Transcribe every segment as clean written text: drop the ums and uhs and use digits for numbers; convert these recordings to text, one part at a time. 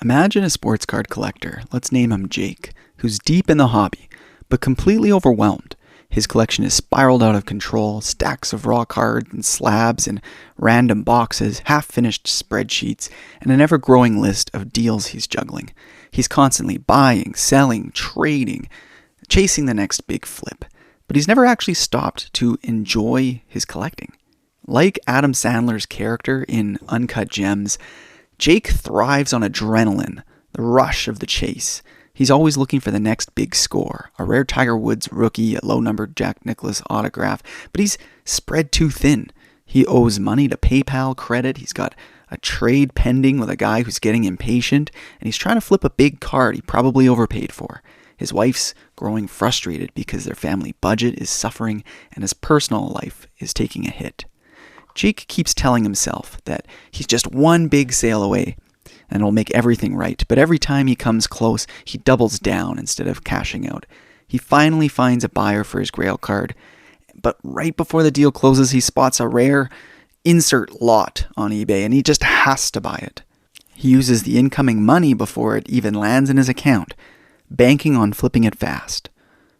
Imagine a sports card collector, let's name him Jake, who's deep in the hobby, but completely overwhelmed. His collection is spiraled out of control, stacks of raw cards and slabs and random boxes, half-finished spreadsheets, and an ever-growing list of deals he's juggling. He's constantly buying, selling, trading, chasing the next big flip, but he's never actually stopped to enjoy his collecting. Like Adam Sandler's character in Uncut Gems, Jake thrives on adrenaline, the rush of the chase. He's always looking for the next big score, a rare Tiger Woods rookie, a low-numbered Jack Nicklaus autograph, but he's spread too thin. He owes money to PayPal credit, he's got a trade pending with a guy who's getting impatient, and he's trying to flip a big card he probably overpaid for. His wife's growing frustrated because their family budget is suffering and his personal life is taking a hit. Jake keeps telling himself that he's just one big sale away and it'll make everything right, but every time he comes close, he doubles down instead of cashing out. He finally finds a buyer for his Grail card, but right before the deal closes, he spots a rare insert lot on eBay and he just has to buy it. He uses the incoming money before it even lands in his account, banking on flipping it fast.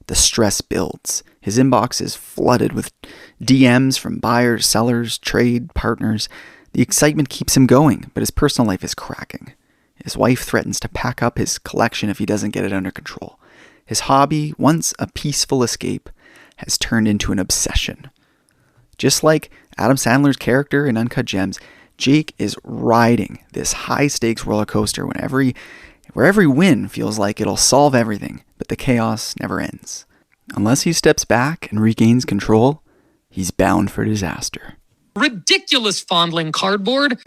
The stress builds. His inbox is flooded with DMs from buyers, sellers, trade partners. The excitement keeps him going, but his personal life is cracking. His wife threatens to pack up his collection if he doesn't get it under control. His hobby, once a peaceful escape, has turned into an obsession. Just like Adam Sandler's character in Uncut Gems, Jake is riding this high-stakes roller coaster where every win feels like it'll solve everything, but the chaos never ends. Unless he steps back and regains control, he's bound for disaster. Ridiculous, Fondling Cardboard.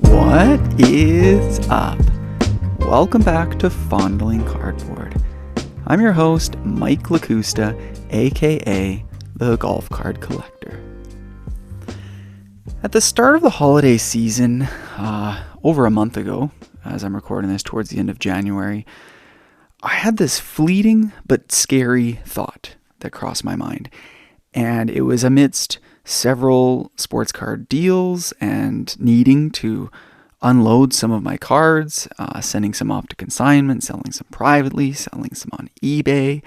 What is up? Welcome back to Fondling Cardboard. I'm your host, Mike Lakusta, aka the Golf Card Collector. At the start of the holiday season, over a month ago, as I'm recording this towards the end of January, I had this fleeting but scary thought that crossed my mind. And it was amidst several sports card deals and needing to unload some of my cards, sending some off to consignment, selling some privately, selling some on eBay.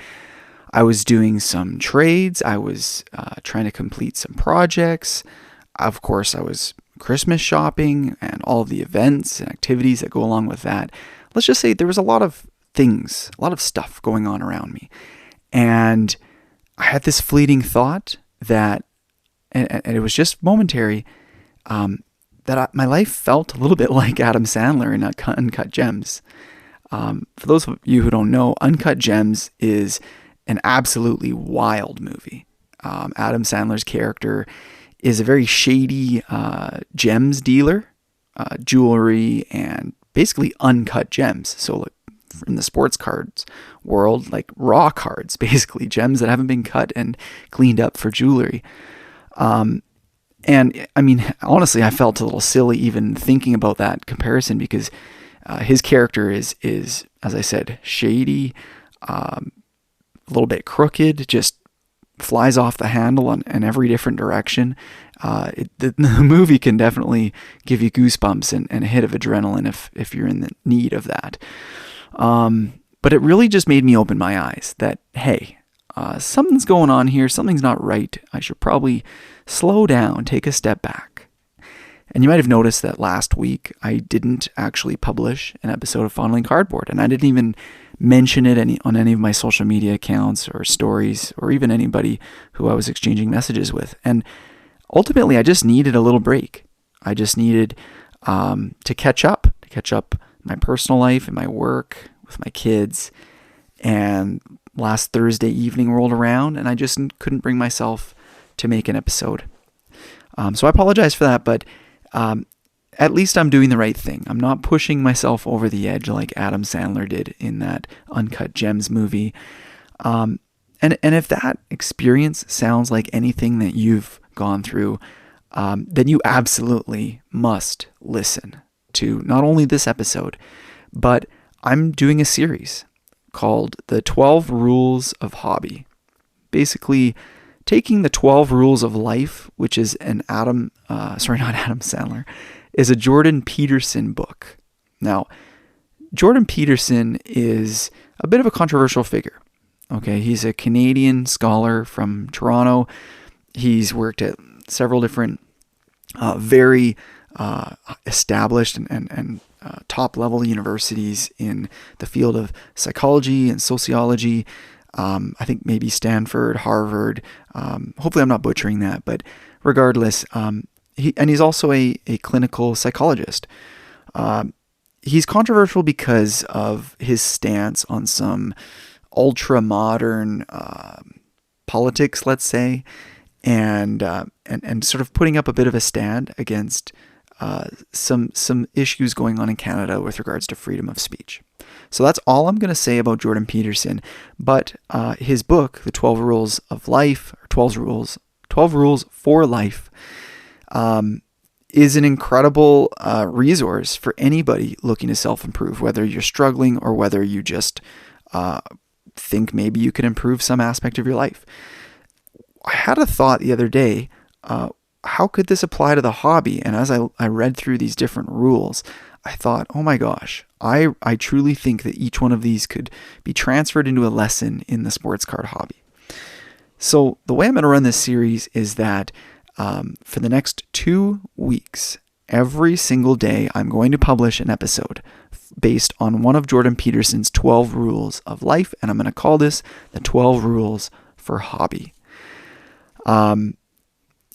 I was doing some trades. I was trying to complete some projects. Of course, I was Christmas shopping and all of the events and activities that go along with that. Let's just say there was a lot of things, a lot of stuff going on around me. And I had this fleeting thought that, and it was just momentary, that my life felt a little bit like Adam Sandler in Uncut Gems. For those of you who don't know, Uncut Gems is an absolutely wild movie. Adam Sandler's character is a very shady gems dealer, jewelry, and basically uncut gems. So like in the sports cards world, like raw cards, basically gems that haven't been cut and cleaned up for jewelry. And I mean, honestly, I felt a little silly even thinking about that comparison because his character is, as I said, shady, a little bit crooked, just flies off the handle in every different direction. The movie can definitely give you goosebumps and a hit of adrenaline if you're in the need of that. But it really just made me open my eyes that, hey, something's going on here. Something's not right. I should probably slow down, take a step back. And you might have noticed that last week I didn't actually publish an episode of Fondling Cardboard, and I didn't even mention it on any of my social media accounts or stories or even anybody who I was exchanging messages with. And ultimately, I just needed a little break. I just needed to catch up my personal life and my work with my kids. And last Thursday evening rolled around and I just couldn't bring myself to make an episode. So I apologize for that, but at least I'm doing the right thing. I'm not pushing myself over the edge like Adam Sandler did in that Uncut Gems movie. And if that experience sounds like anything that you've gone through, then you absolutely must listen to not only this episode, but I'm doing a series called The 12 Rules of Hobby. Basically, taking the 12 Rules of Life, which is not Adam Sandler, is a Jordan Peterson book. Now, Jordan Peterson is a bit of a controversial figure. Okay, he's a Canadian scholar from Toronto. He's worked at several different very established and top-level universities in the field of psychology and sociology. I think maybe Stanford, Harvard. Hopefully I'm not butchering that, but regardless, he's also a clinical psychologist. He's controversial because of his stance on some ultra-modern politics, let's say, and sort of putting up a bit of a stand against some issues going on in Canada with regards to freedom of speech. So that's all I'm going to say about Jordan Peterson. But his book, The 12 Rules of Life, or 12 Rules for Life, is an incredible resource for anybody looking to self-improve, whether you're struggling or whether you just think maybe you can improve some aspect of your life. I had a thought the other day, how could this apply to the hobby? And as I read through these different rules, I thought, oh my gosh, I truly think that each one of these could be transferred into a lesson in the sports card hobby. So the way I'm going to run this series is that for the next 2 weeks, every single day, I'm going to publish an episode based on one of Jordan Peterson's 12 rules of life, and I'm going to call this the 12 Rules for Hobby. And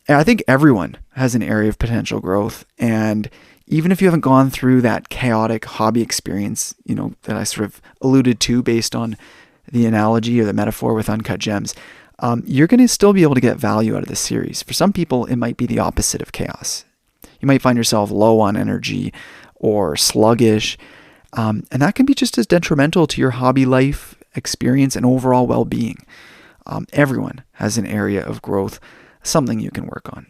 I think everyone has an area of potential growth, and even if you haven't gone through that chaotic hobby experience, that I sort of alluded to based on the analogy or the metaphor with Uncut Gems, you're going to still be able to get value out of this series. For some people, it might be the opposite of chaos. You might find yourself low on energy or sluggish, and that can be just as detrimental to your hobby life experience and overall well-being. Everyone has an area of growth, something you can work on.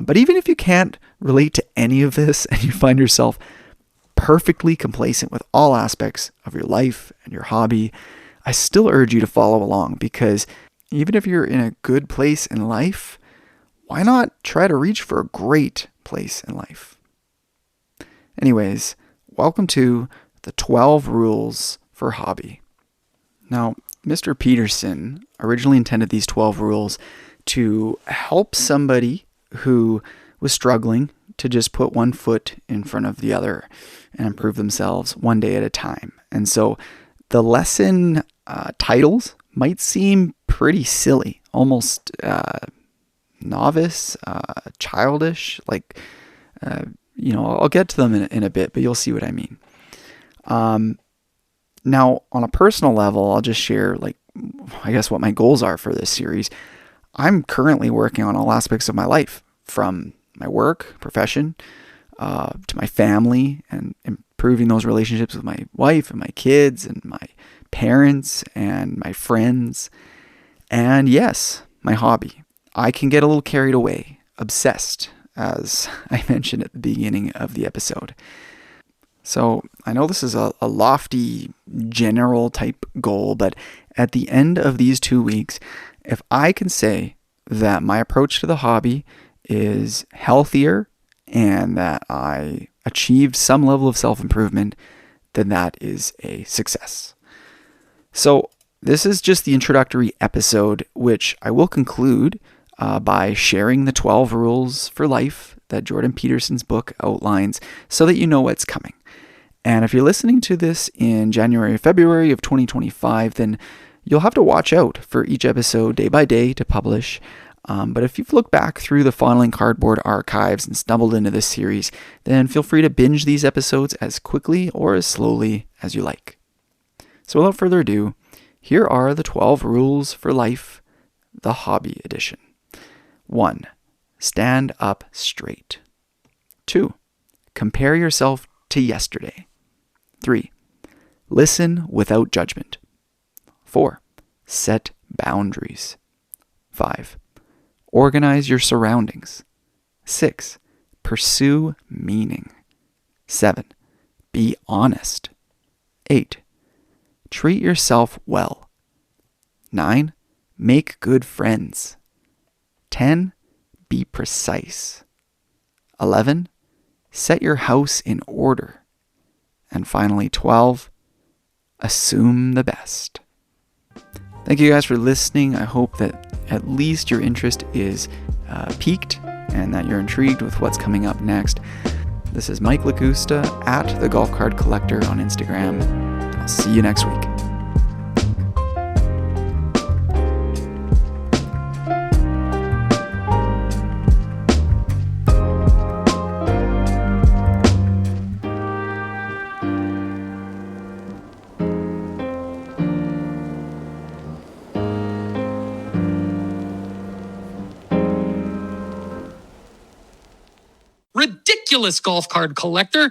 But even if you can't relate to any of this and you find yourself perfectly complacent with all aspects of your life and your hobby, I still urge you to follow along, because even if you're in a good place in life, why not try to reach for a great place in life? Anyways, welcome to the 12 Rules for Hobby. Now, Mr. Peterson originally intended these 12 rules to help somebody who was struggling to just put one foot in front of the other and improve themselves one day at a time. And so the lesson titles might seem pretty silly, almost novice, childish. I'll get to them in a bit, but you'll see what I mean. Now, on a personal level, I'll just share, what my goals are for this series. I'm currently working on all aspects of my life, from my work, profession, to my family, and improving those relationships with my wife and my kids and my parents and my friends. And yes, my hobby. I can get a little carried away, obsessed, as I mentioned at the beginning of the episode. So I know this is a lofty, general type goal, but at the end of these 2 weeks, if I can say that my approach to the hobby is healthier and that I achieved some level of self-improvement, then that is a success. So this is just the introductory episode, which I will conclude by sharing the 12 rules for life that Jordan Peterson's book outlines, so that you know what's coming. And if you're listening to this in January or February of 2025, then you'll have to watch out for each episode day by day to publish. But if you've looked back through the Fondling Cardboard archives and stumbled into this series, then feel free to binge these episodes as quickly or as slowly as you like. So without further ado, here are the 12 Rules for Life, the Hobby Edition. 1. Stand up straight. 2. Compare yourself to yesterday. 3. Listen without judgment. 4. Set boundaries. 5. Organize your surroundings. 6. Pursue meaning. 7. Be honest. 8. Treat yourself well. 9. Make good friends. 10. Be precise. 11. Set your house in order. And finally, 12. Assume the best. Thank you guys for listening. I hope that at least your interest is piqued and that you're intrigued with what's coming up next. This is Mike Lakusta at The Golf Card Collector on Instagram. I'll see you next week. Ridiculous golf card collector.